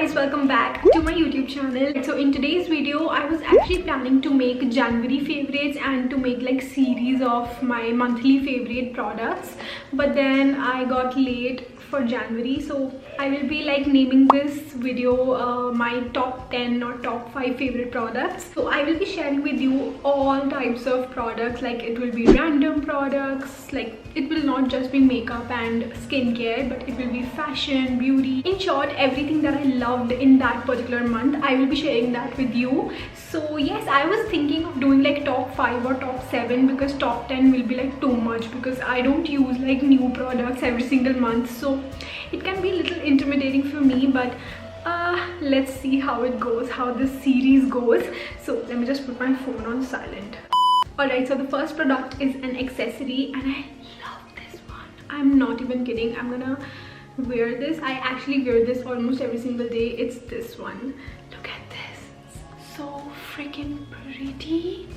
guys, welcome back to my YouTube channel. So in today's video I was actually planning to make January favorites and to make like series of my monthly favorite products, but then I got late for January, so I will be like naming this video my top 10 or top 5 favorite products. So I will be sharing with you all types of products, like it will be random products, like it will not just be makeup and skincare, but it will be fashion, beauty, in short everything that I loved in that particular month. I will be sharing that with you. So yes, I was thinking of doing like top 5 or top 7 because top 10 will be like too much, because I don't use like new products every single month, so it can be a little intimidating for me, but let's see how it goes, how this series goes. So let me just put my phone on silent. Alright, so the first product is an accessory and I love this one. I'm not even kidding, I'm gonna wear this. I actually wear this almost every single day. It's this one. Look at this, it's so freaking pretty.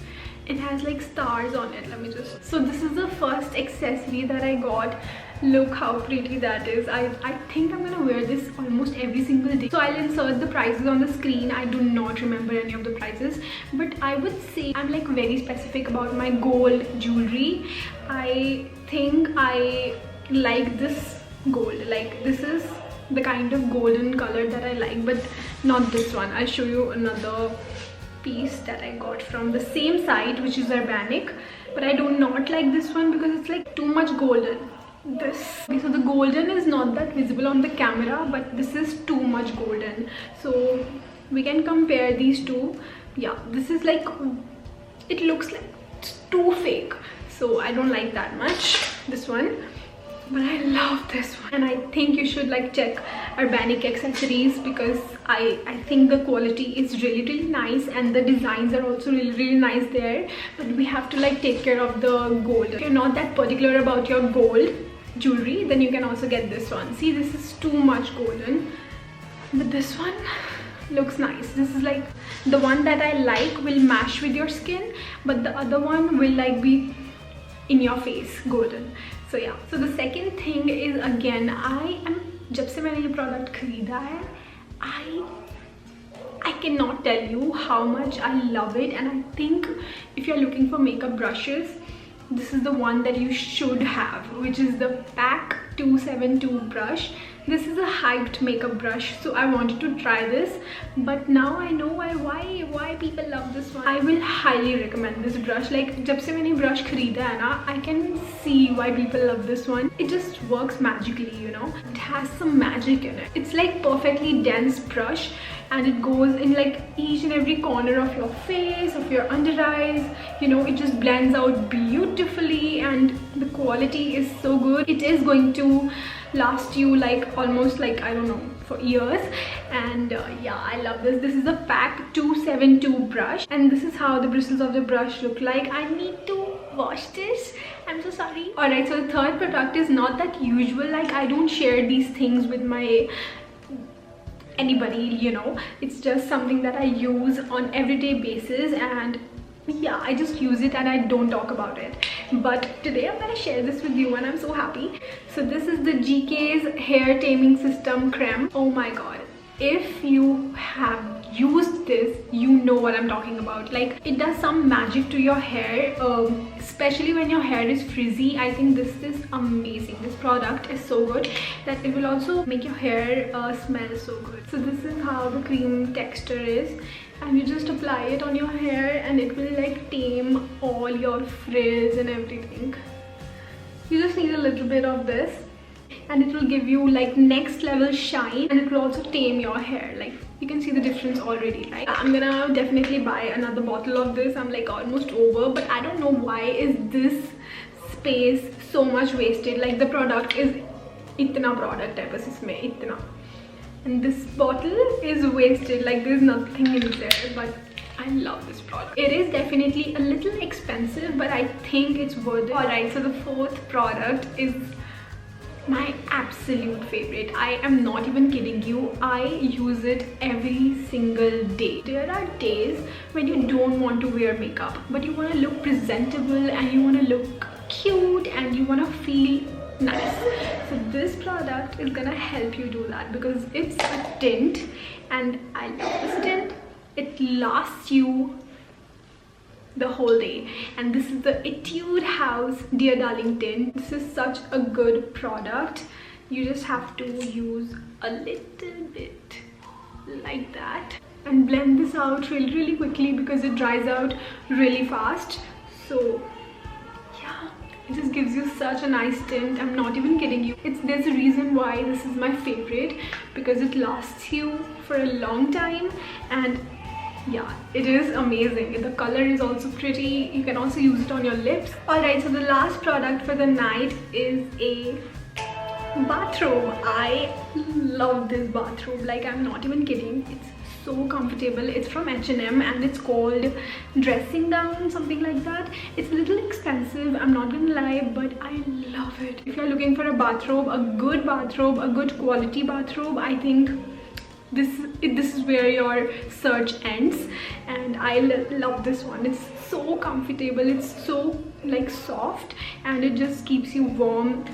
It has like stars on it. Let me just, so this is the first accessory that I got. Look how pretty that is. I think I'm gonna wear this almost every single day. So I'll insert the prices on the screen. I do not remember any of the prices, but I would say I'm like very specific about my gold jewelry. I think I like this gold, like this is the kind of golden color that I like, but not this one. I'll show you another piece that I got from the same site, which is Urbanic, but I do not like this one because it's like too much golden. Okay, so the golden is not that visible on the camera, but this is too much golden, so we can compare these two. Yeah, this is like, it looks like it's too fake, so I don't like that much this one, but I love this one. And I think you should like check Urbanic accessories because I think the quality is really nice and the designs are also really nice there, but we have to like take care of the gold. If you're not that particular about your gold jewelry, then you can also get this one. See, this is too much golden, but this one looks nice. This is like the one that I like will match with your skin, but the other one will like be in your face golden. So yeah, so the second thing is, again, I am, जब से मैंने ये product खरीदा है, I cannot tell you how much I love it. And I think if you're looking for makeup brushes, this is the one that you should have, which is the PAC 272 brush. This is a hyped makeup brush, so I wanted to try this, but now I know why people love this one. I will highly recommend this brush. Like जब से मैंने brush खरीदा है ना, I can see why people love this one. It just works magically, you know. It has some magic in it. It's like perfectly dense brush, and it goes in like each and every corner of your face, of your under eyes, you know. It just blends out beautifully and the quality is so good. It is going to last you like almost like, I don't know, for years. And yeah, I love this. This is the PAC 272 brush, and this is how the bristles of the brush look like. I need to wash this, I'm so sorry. Alright, so the third product is not that usual. Like I don't share these things with my anybody, you know. It's just something that I use on everyday basis, and yeah, I just use it and I don't talk about it. But today I'm gonna share this with you and I'm so happy. So this is the GK's hair taming system creme. Oh my god, if you have used this, you know what I'm talking about. Like it does some magic to your hair, especially when your hair is frizzy. I think this is amazing. This product is so good that it will also make your hair smell so good. So this is how the cream texture is, and you just apply it on your hair and it will like tame all your frizz and everything. You just need a little bit of this and it will give you like next level shine, and it will also tame your hair. Like you can see the difference already, right? I'm gonna definitely buy another bottle of this. I'm like almost over, but I don't know why is this space so much wasted. Like the product is itna product hai bas isme itna, and this bottle is wasted. Like there's nothing in there, but I love this product. It is definitely a little expensive, but I think it's worth it. Alright, so the fourth product is my absolute favorite. I am not even kidding you. I use it every single day. There are days when you don't want to wear makeup, but you want to look presentable and you want to look cute and you want to feel nice. So this product is gonna help you do that because it's a tint and I love this tint. It lasts you the whole day. And this is the Etude House Dear Darling tint. This is such a good product. You just have to use a little bit like that and blend this out really quickly because it dries out really fast. So yeah, it just gives you such a nice tint. I'm not even kidding you. There's a reason why this is my favorite, because it lasts you for a long time, and yeah, it is amazing. The color is also pretty. You can also use it on your lips. Alright, so the last product for the night is a bathrobe. I love this bathrobe, like I'm not even kidding. It's so comfortable. It's from H&M and it's called Dressing Gown, something like that. It's a little expensive, I'm not gonna lie, but I love it. If you're looking for a bathrobe, a good quality bathrobe, I think this is where your search ends. And I love this one. It's so comfortable, it's so like soft, and it just keeps you warm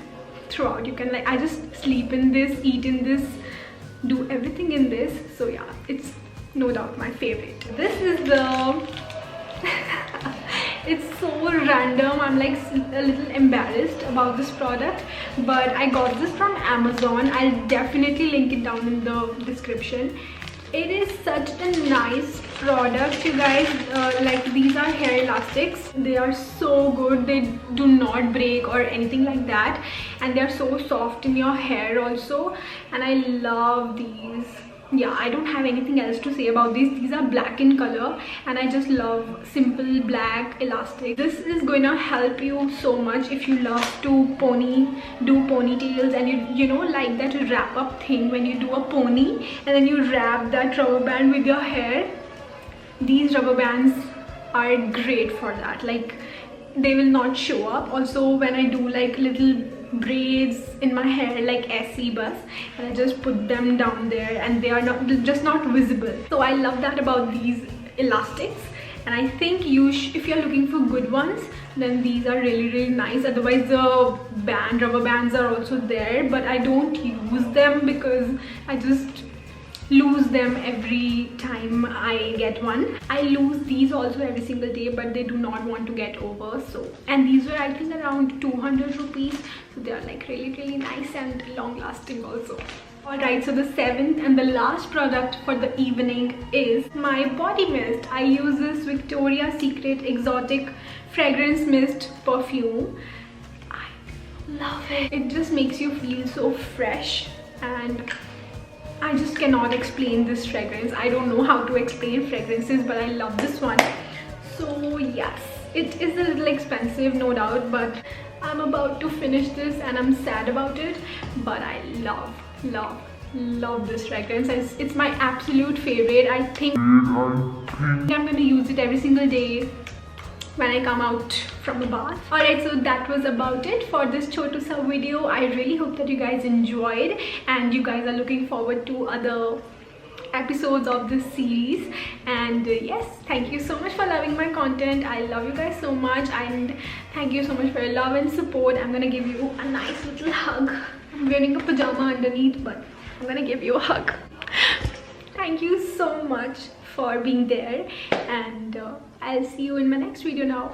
throughout. You can, like, I just sleep in this, eat in this, do everything in this. So yeah, it's no doubt my favorite. This is the it's so random. I'm like a little embarrassed about this product, but I got this from Amazon. I'll definitely link it down in the description. It is such a nice product, you guys. Like, these are hair elastics. They are so good. They do not break or anything like that, and they're so soft in your hair also, and I love these. Yeah, I don't have anything else to say about these. These are black in color, and I just love simple black elastic. This is going to help you so much if you love to do ponytails, and you know, like that wrap up thing when you do a pony and then you wrap that rubber band with your hair. These rubber bands are great for that. Like, they will not show up. Also, when I do like little braids in my hair, like SC bus, and I just put them down there and they are just not visible. So I love that about these elastics, and I think if you're looking for good ones, then these are really nice. Otherwise, the rubber bands are also there, but I don't use them because I just lose them every time I get one. I lose these also every single day, but they do not want to get over. So, and these were, I think, around 200 rupees, so they are like really nice and long lasting also. Alright, so the seventh and the last product for the evening is my body mist. I use this Victoria's Secret Exotic Fragrance Mist perfume. I love it. It just makes you feel so fresh, and I just cannot explain this fragrance. I don't know how to explain fragrances, but I love this one. So yes, it is a little expensive, no doubt, but I'm about to finish this and I'm sad about it. But I love this fragrance. It's my absolute favorite. I think I'm gonna use it every single day when I come out from the bath. Alright, so that was about it for this Chotu Sa video. I really hope that you guys enjoyed and you guys are looking forward to other episodes of this series. And yes, thank you so much for loving my content. I love you guys so much, and thank you so much for your love and support. I'm gonna give you a nice little hug. I'm wearing a pajama underneath, but I'm gonna give you a hug. Thank you so much for being there, and I'll see you in my next video now.